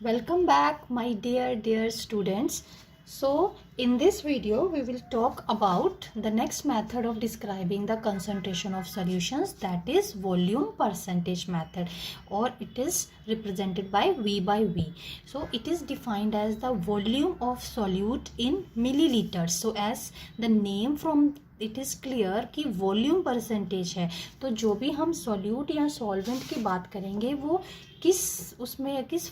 Welcome back, my dear students. So in this video we will talk about the next method of describing the concentration of solutions, that is volume percentage method, or it is represented by V by V. So it is defined as the volume of solute in milliliters. So as the name from it is clear कि volume percentage है, तो जो भी हम solute या solvent की बात करेंगे वो किस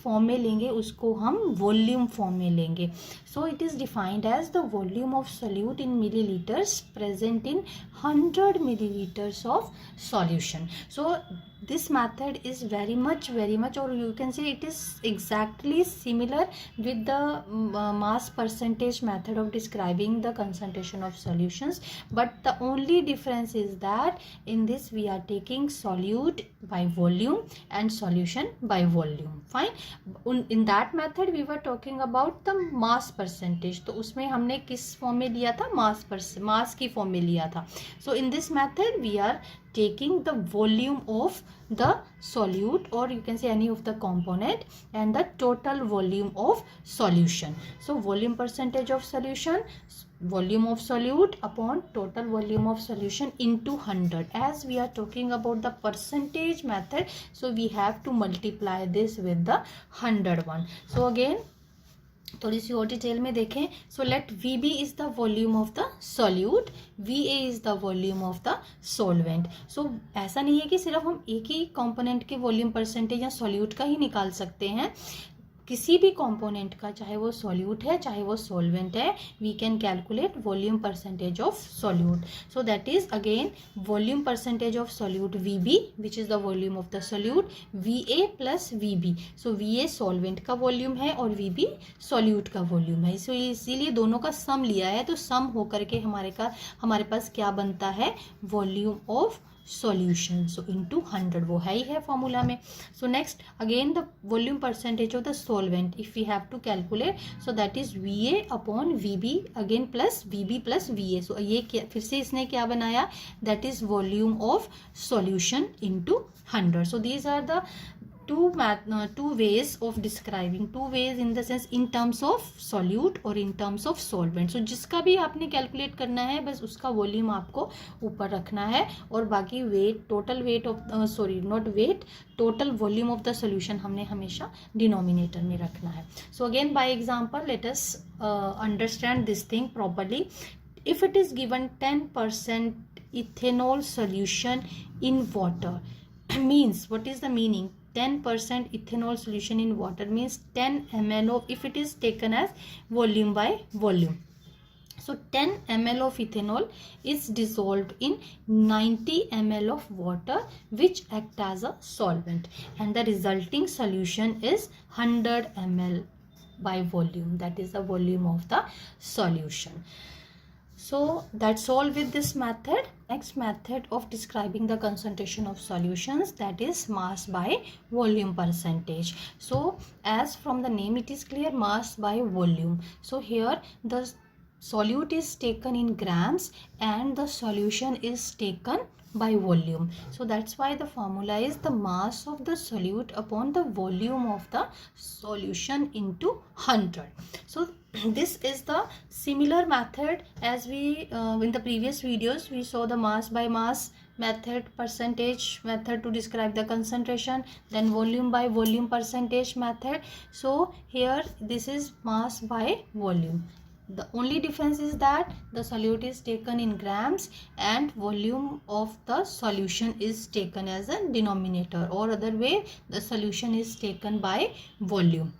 फॉर्म में लेंगे, उसको हम वॉल्यूम फॉर्म में लेंगे. So it is defined as the volume of solute in millilitres present in 100 milliliters of solution. So this method is very much, or you can say it is exactly similar with the mass percentage method of describing the concentration of solutions, but the only difference is that in this we are taking solute by volume and solution by volume. Fine. In that method we were talking about the mass percentage, तो उसमें हमने किस form में लिया था, मास की form में लिया था. So in this method we are taking the volume of the solute, or you can say any of the component, and the total volume of solution. So volume percentage of solution, volume of solute upon total volume of solution into 100. As we are talking about the percentage method, so we have to multiply this with the 100 one. So again थोड़ी सी और detail में देखें. So let V B is the volume of the solute, V A is the volume of the solvent. So ऐसा नहीं है कि सिर्फ हम एक ही कंपोनेंट के वॉल्यूम परसेंटेज या सॉल्यूट का ही निकाल सकते हैं. किसी भी कंपोनेंट का, चाहे वो सॉल्यूट है चाहे वो सॉल्वेंट है, we can calculate volume percentage of solute. So that is again volume percentage of solute V B, which is the volume of the solute, V A plus V B. So V A solvent का volume है और V B solute का volume है. So इसीलिए दोनों का सम लिया है, तो सम होकर के हमारे पास क्या बनता है, volume of solution. So into 100 वो है ही है फॉर्मूला में. So next again the volume percentage of the solvent if we have to calculate, so that is VA upon VB again plus VB plus VA. So ये फिर से इसने क्या बनाया, that is volume of solution into 100. So these are the two ways of describing, two ways in the sense in terms of solute or in terms of solvent. So जिसका भी आपने calculate करना है, बस उसका वॉल्यूम आपको ऊपर रखना है, और बाकी weight, total weight of total volume of the solution हमने हमेशा डिनोमिनेटर में रखना है. So again by example let us understand this thing properly. If it is given 10% ethanol solution in water, means what is the meaning, 10% ethanol solution in water means 10 ml of, if it is taken as volume by volume. So 10 ml of ethanol is dissolved in 90 ml of water which act as a solvent, and the resulting solution is 100 ml by volume, that is the volume of the solution. So that's all with this method. Next method of describing the concentration of solutions, that is mass by volume percentage. So as from the name it is clear, mass by volume. So here the solute is taken in grams and the solution is taken by volume. So that's why the formula is the mass of the solute upon the volume of the solution into 100. So this is the similar method as we in the previous videos we saw the mass by mass method, percentage method to describe the concentration, then volume by volume percentage method. So here this is mass by volume. The only difference is that the solute is taken in grams and volume of the solution is taken as a denominator, or other way the solution is taken by volume.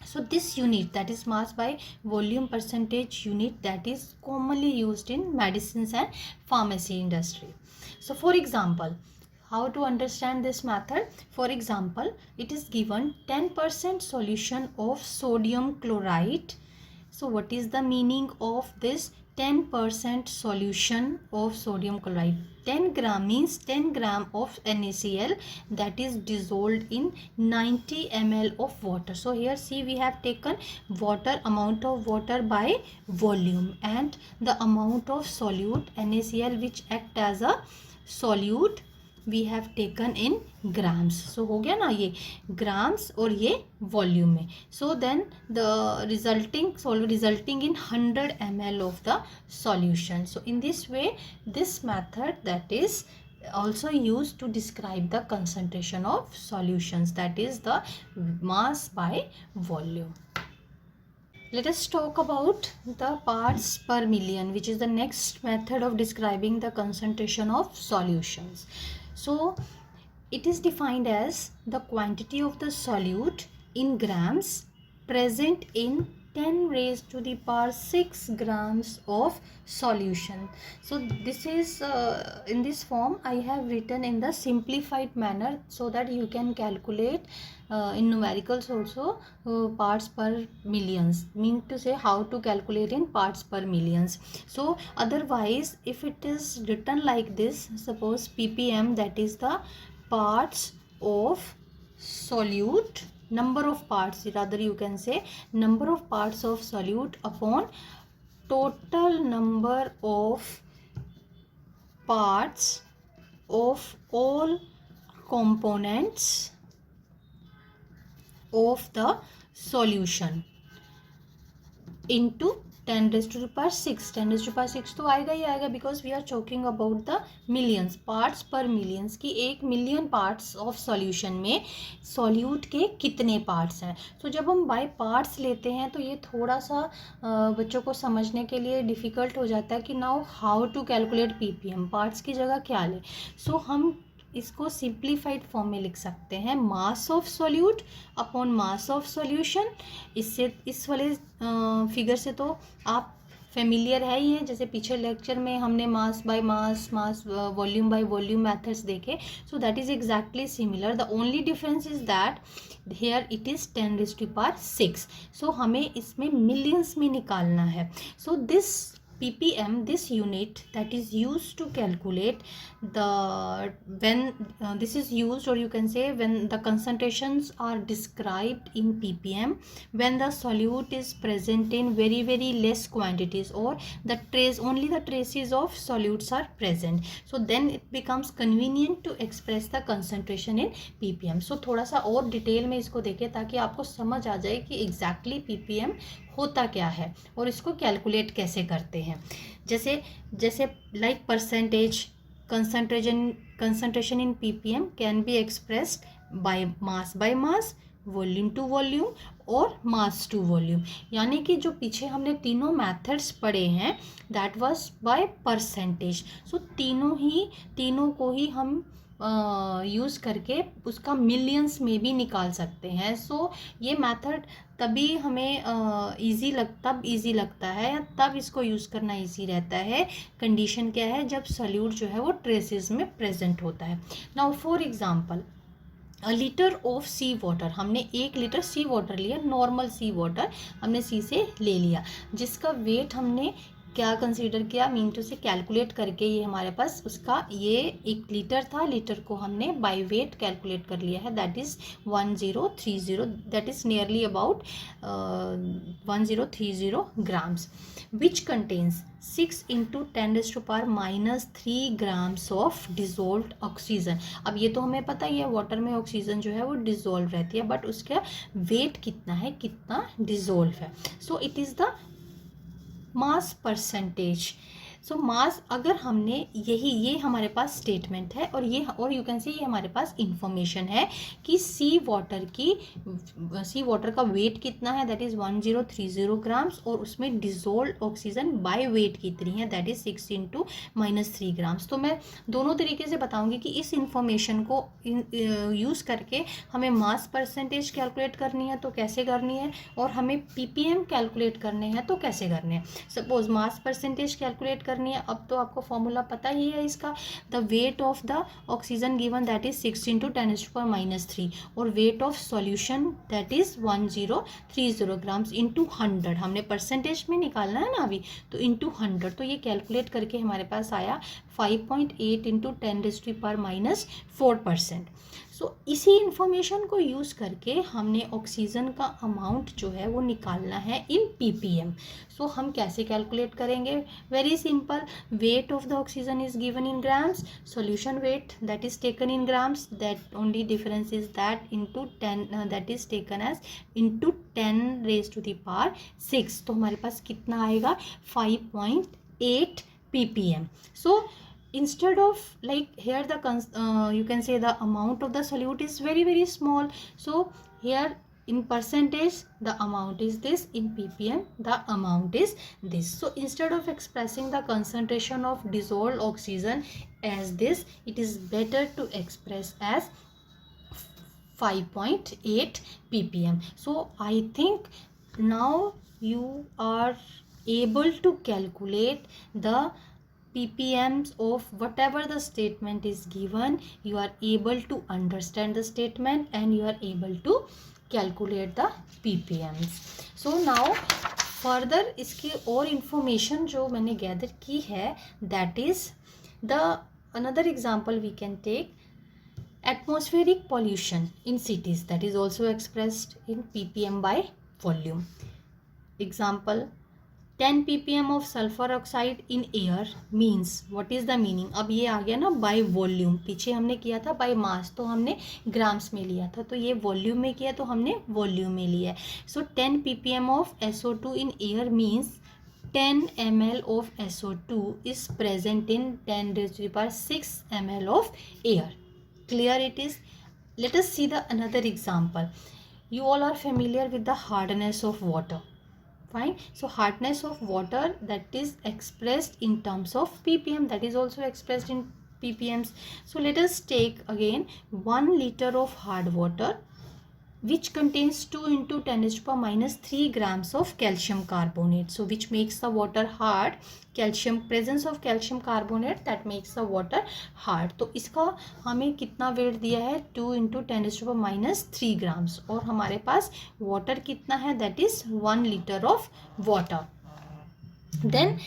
So this unit, that is mass by volume percentage unit, that is commonly used in medicines and pharmacy industry. So for example, how to understand this method? For example, it is given 10% solution of sodium chloride. So what is the meaning of this 10% solution of sodium chloride? 10 gram means 10 gram of NaCl that is dissolved in 90 ml of water. So here see we have taken water, amount of water by volume, and the amount of solute NaCl which act as a solute we have taken in grams. So हो गया ना ये grams और ये volume में. So then the resulting in 100 ml of the solution. So in this way this method that is also used to describe the concentration of solutions, that is the mass by volume. Let us talk about the parts per million, which is the next method of describing the concentration of solutions. So it is defined as the quantity of the solute in grams present in 10 raised to the power 6 grams of solution. So this is in this form I have written in the simplified manner so that you can calculate in numericals also parts per millions, mean to say how to calculate in parts per millions. So otherwise if it is written like this, suppose ppm, that is the parts of solute, number of parts, rather you can say number of parts of solute upon total number of parts of all components of the solution into 10 raised to the power 6. 10 raised to the power 6 तो आएगा ही आएगा, because we are talking about the millions, parts per millions, कि 1 million parts of solution में solute के कितने parts हैं. तो जब हम by parts लेते हैं तो ये थोड़ा सा बच्चों को समझने के लिए difficult हो जाता है कि now how to calculate ppm, parts की जगह क्या लें. सो हम इसको सिंप्लीफाइड फॉर्म में लिख सकते हैं, mass of solute upon mass of solution. इससे इस वाले फिगर से तो आप फेमिलियर है ही हैं, जैसे पीछे लेक्चर में हमने mass by mass volume by volume methods देखे. So that is exactly similar. The only difference is that here it is 10 raised to the power 6. So हमें इसमें मिलियंस में निकालना है. So this ppm, this unit that is used to calculate the when this is used, or you can say when the concentrations are described in ppm when the solute is present in very very less quantities, or only the traces of solutes are present. So then it becomes convenient to express the concentration in ppm. So थोड़ा सा और detail में इसको देखें ताकि आपको समझ आ जाए कि एग्जैक्टली ppm होता क्या है और इसको कैलकुलेट कैसे करते हैं. जैसे like percentage concentration in ppm can be expressed by mass, volume to volume और मास टू वॉल्यूम. यानी कि जो पीछे हमने तीनों मेथड्स पढ़े हैं दैट वाज बाय परसेंटेज. सो तीनों को ही हम यूज़ करके उसका मिलियंस में भी निकाल सकते हैं. सो ये मेथड तभी हमें ईजी लगता है या तब इसको यूज़ करना ईजी रहता है. कंडीशन क्या है, जब सॉल्यूट जो है वो ट्रेसेस में प्रेजेंट होता है. Now for example a litre of sea water, हमने 1 लीटर सी वाटर लिया, नॉर्मल सी वाटर हमने सी से ले लिया, जिसका वेट हमने क्या कंसीडर किया, मीन टू से कैलकुलेट करके ये हमारे पास उसका ये 1 लीटर था, लीटर को हमने बाय वेट कैलकुलेट कर लिया है, that is 1030, that is nearly about 1030 grams, which contains 6 × 10⁻³ grams of dissolve oxygen. अब ये तो हमें पता ही है वाटर में ऑक्सीजन जो है वो डिजोल्व रहती है, बट उसका वेट कितना है, कितना डिजोल्व है. So it is the mass percentage. So mass, अगर हमने ये हमारे पास स्टेटमेंट है और यू कैन से ये हमारे पास इंफॉर्मेशन है कि सी वाटर का वेट कितना है, दैट इज़ 1030 ग्राम्स, और उसमें डिजोल्व ऑक्सीजन बाय वेट कितनी है, दैट इज़ 6 × -3 ग्राम्स. तो मैं दोनों तरीके से बताऊंगी कि इस इंफॉर्मेशन को यूज़ करके हमें मास परसेंटेज कैलकुलेट करनी है तो कैसे करनी है, और हमें ppm कैलकुलेट करने हैं तो कैसे करने हैं. सपोज मास परसेंटेज कैलकुलेट करनी है, अब तो आपको फॉर्मूला पता ही है इसका, the wait of the oxygen given that is 6 × 10⁻³ और weight of solution that is 1030 grams into 100. हमने परसेंटेज में निकालना है ना अभी, तो इंटू 100. तो ये कैलकुलेट करके हमारे पास आया 5.8 × 10⁻⁴%. सो इसी इंफॉर्मेशन को यूज़ करके हमने ऑक्सीजन का अमाउंट जो है वो निकालना है इन ppm. सो हम कैसे कैलकुलेट करेंगे? Very simple. Weight of the oxygen is given in grams, solution weight that is taken in grams, that only difference is that into 10 that is taken as into 10 raise to the power 6. तो हमारे पास कितना आएगा? 5.8 ppm. So instead of like here the you can say the amount of the solute is very small. So here in percentage the amount is this, in ppm the amount is this. So instead of expressing the concentration of dissolved oxygen as this, it is better to express as 5.8 ppm. So I think now you are able to calculate the ppms of whatever the statement is given. You are able to understand the statement and you are able to calculate the ppms. So now further इसकी और information जो मैंने gather की है, that is the another example we can take atmospheric pollution in cities, that is also expressed in ppm by volume. Example, 10 ppm of sulfur oxide in air means, what is the meaning? अब ये आ गया ना by volume, पीछे हमने किया था by mass तो हमने ग्राम्स में लिया था, तो ये वॉल्यूम में किया तो हमने वॉल्यूम में लिया है. सो 10 ppm of SO2 in air means 10 ml of SO2 is present in 10 raised to the power 6 ml of air. Clear it is? Let us see the another example. You all are familiar with the hardness of water. Fine. So hardness of water, that is expressed in terms of ppm, that is also expressed in ppms. So let us take again 1 liter of hard water which contains 2 into 10 raised to power minus 3 grams of calcium carbonate. So which makes the water hard? Calcium, presence of calcium carbonate, that makes the water hard. तो इसका हमें कितना wait दिया है? 2 into 10 raised to power minus 3 grams. और हमारे पास water कितना है? That is 1 liter of water. Then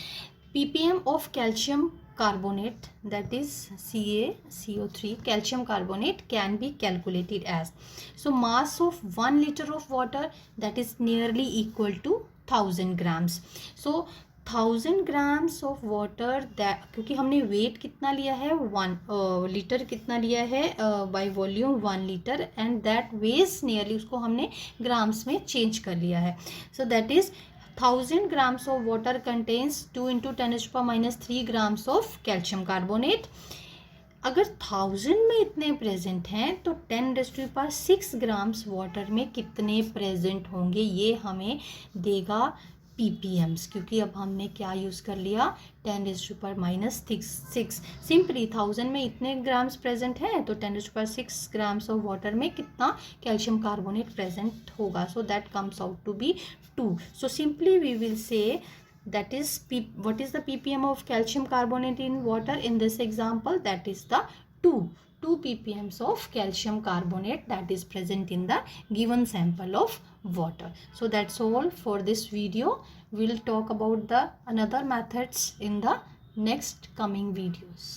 ppm of calcium carbonate, that is CaCO3 calcium carbonate, can be calculated as, so mass of 1 liter of water, that is nearly equal to 1000 grams. So 1000 grams of water, that क्योंकि हमने wait कितना लिया है 1 litre कितना लिया है by volume 1 litre, and that weighs nearly उसको हमने ग्राम्स में चेंज कर लिया है. So that is 1000 grams of water contains 2 into 10 raised to power minus 3 grams of calcium carbonate. अगर 1000 में इतने प्रेजेंट हैं तो 10 raised to power 6 grams water में कितने प्रेजेंट होंगे, ये हमें देगा ppms, क्योंकि अब हमने क्या यूज़ कर लिया? 10 raised to power minus 6. Simply 1000 में इतने ग्राम्स प्रेजेंट हैं तो 10 raised to power 6 grams of water में कितना कैल्शियम कार्बोनेट प्रेजेंट होगा? So that comes out to be 2. So simply we will say that is what is the ppm of calcium carbonate in water in this example? That is the 2 ppms of calcium carbonate that is present in the given sample of water. So that's all for this video. We'll talk about the another methods in the next coming videos.